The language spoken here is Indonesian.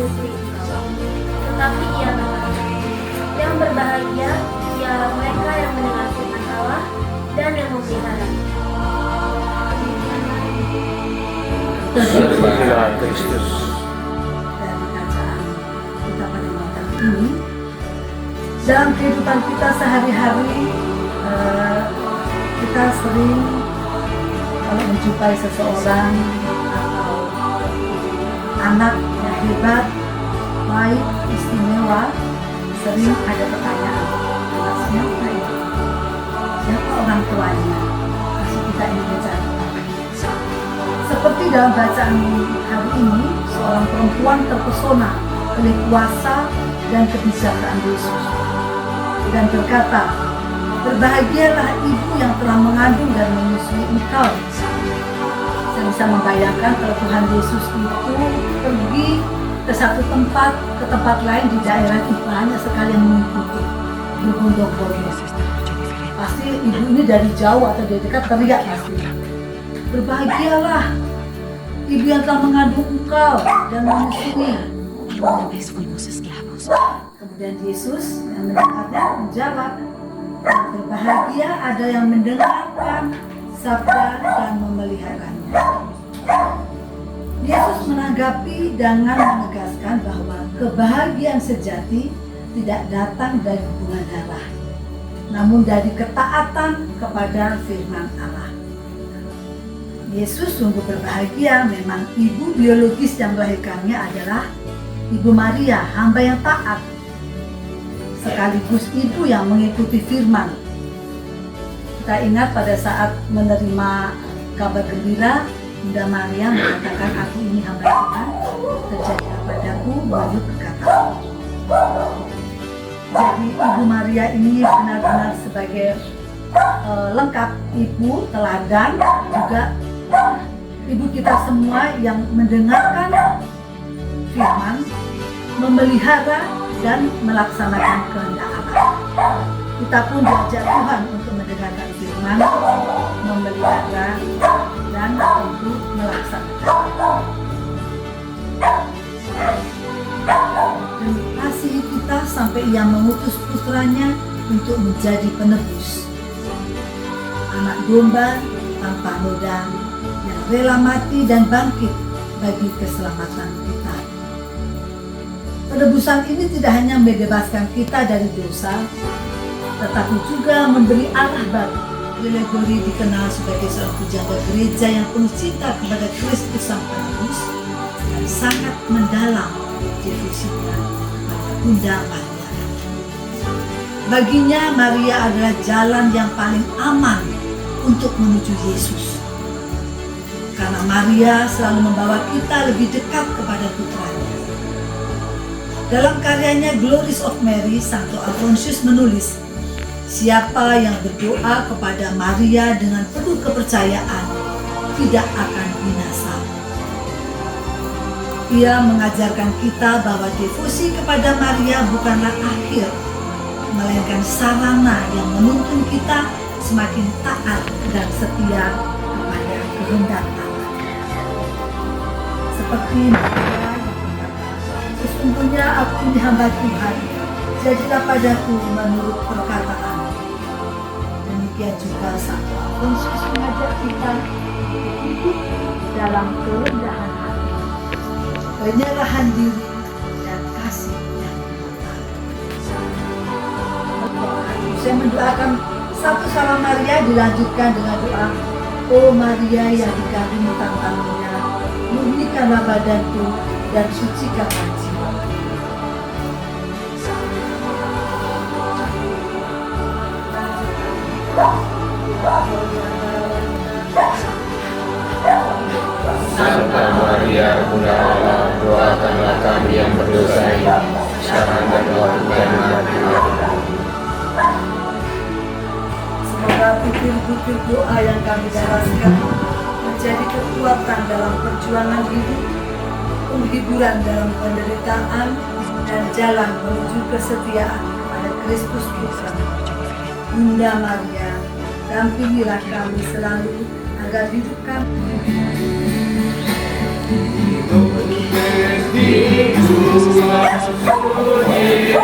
menyusui engkau. Tetapi ia berkata, yang berbahagia ialah mereka yang mendengar firman Allah dan yang memeliharanya. Terpujilah Kristus. Dari bacaan kita pada malam ini, dalam kehidupan kita sehari-hari, kita sering kalau menjumpai seseorang atau anak yang hebat, baik, istimewa, sering ada pertanyaan, siapa itu? Siapa orang tuanya? Masih kita ingin mencari. Seperti dalam bacaan hari ini, seorang perempuan terpesona oleh kuasa dan kebijaksanaan Yesus dan berkata, berbahagialah ibu yang telah mengandung dan menyusui engkau. Saya bisa membayangkan kalau Tuhan Yesus itu pergi ke satu tempat, ke tempat lain di daerah itu banyak sekali yang mengikuti berbondong-bondong. Pasti ibu ini dari jauh atau dari dekat teriak pasti. Berbahagialah ibu yang telah mengandung engkau dan menyusui. Kemudian Yesus yang mendengarnya menjawab, berbahagia ada yang mendengarkan sabda dan memeliharanya. Yesus menanggapi dengan menegaskan bahwa kebahagiaan sejati tidak datang dari hubungan darah, namun dari ketaatan kepada firman Allah. Yesus sungguh berbahagia, memang ibu biologis yang melahirkannya adalah Ibu Maria, hamba yang taat, sekaligus ibu yang mengikuti firman. Kita ingat pada saat menerima kabar gembira, Bunda Maria mengatakan, aku ini hamba Tuhan, terjadilah padaku menurut perkataan. Jadi Ibu Maria ini benar-benar sebagai lengkap ibu, teladan, juga ibu kita semua yang mendengarkan firman, memelihara dan melaksanakan kehendak Allah. Kita pun diajak Tuhan untuk mendengarkan firman, memelihara dan untuk melaksanakan. Dan kasih kita sampai Ia mengutus putranya untuk menjadi penebus, anak domba tanpa noda yang rela mati dan bangkit bagi keselamatan kita. Penebusan ini tidak hanya membebaskan kita dari dosa, tetapi juga memberi arah baru. Gregory dikenal sebagai seorang penjaga gereja yang penuh cinta kepada Kristus Sang Penebus dan sangat mendalam devosinya kepada Bunda Maria. Baginya Maria adalah jalan yang paling aman untuk menuju Yesus, karena Maria selalu membawa kita lebih dekat kepada putranya. Dalam karyanya Glories of Mary, Santo Alfonsius menulis, siapa yang berdoa kepada Maria dengan penuh kepercayaan tidak akan binasa. Ia mengajarkan kita bahwa devosi kepada Maria bukanlah akhir, melainkan sarana yang menuntun kita semakin taat dan setia kepada kehendak Allah. Seperti Maria yang berkata, sesungguhnya aku ini hamba Tuhan, jadilah padaku menurut perkataan. Demikian juga Santo Alfonsius mengajak kita hidup dalam kerendahan hati, penyerahan diri, dan kasih yang nyata. Saya mendoakan satu salam Maria dilanjutkan dengan doa, O Maria yang dikandung tangannya, murnikanlah badanku dan sucikanlah jiwa. Santa Maria, Bunda Allah, doakanlah kami yang berdosa ini, sekarang dan waktu kami mati. Semoga butir-butir doa yang kami daraskan menjadi kekuatan dalam perjuangan hidup, penghiburan dalam penderitaan, dan jalan menuju kesetiaan kepada Kristus Putra. Bunda Maria, dampingilah kami selalu agar hidup kami Puji